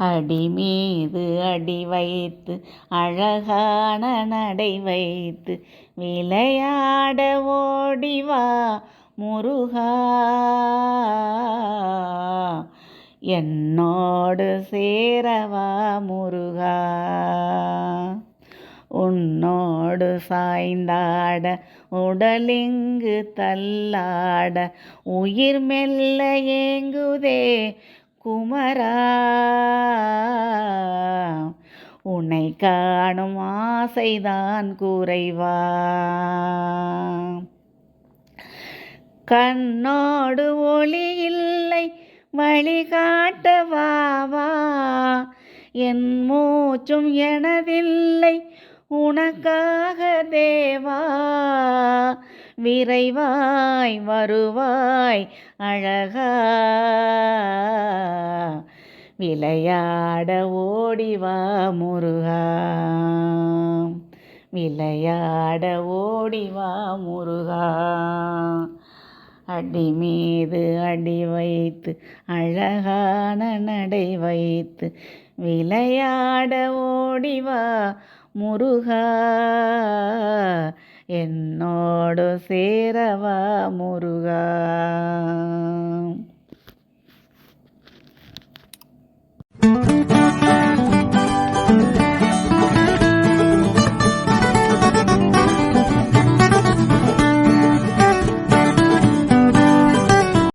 அடி மீது அடி வைத்து அழகான நடை வைத்து விளையாட ஓடிவா முருகா, என்னோடு சேரவா முருகா. உன்னோடு சாய்ந்தாட உடலிங்கு தள்ளாட உயிர் மெல்ல ஏங்குதே குமரா, உன்னை காணும் ஆசைதான் குறைவா. கண்ணோடு ஒளி இல்லை வழிகாட்டவாவா, என் மூச்சும் எனதில்லை உனக்காக தேவா. விரைவாய் வருவாய் அழகா, விளையாட ஓடிவா முருகா, விளையாட ஓடிவா முருகா. அடி மீது அடி வைத்து அழகான நடை வைத்து விளையாட ஓடிவா முருகா, என்னோடு சேரவா முருகா.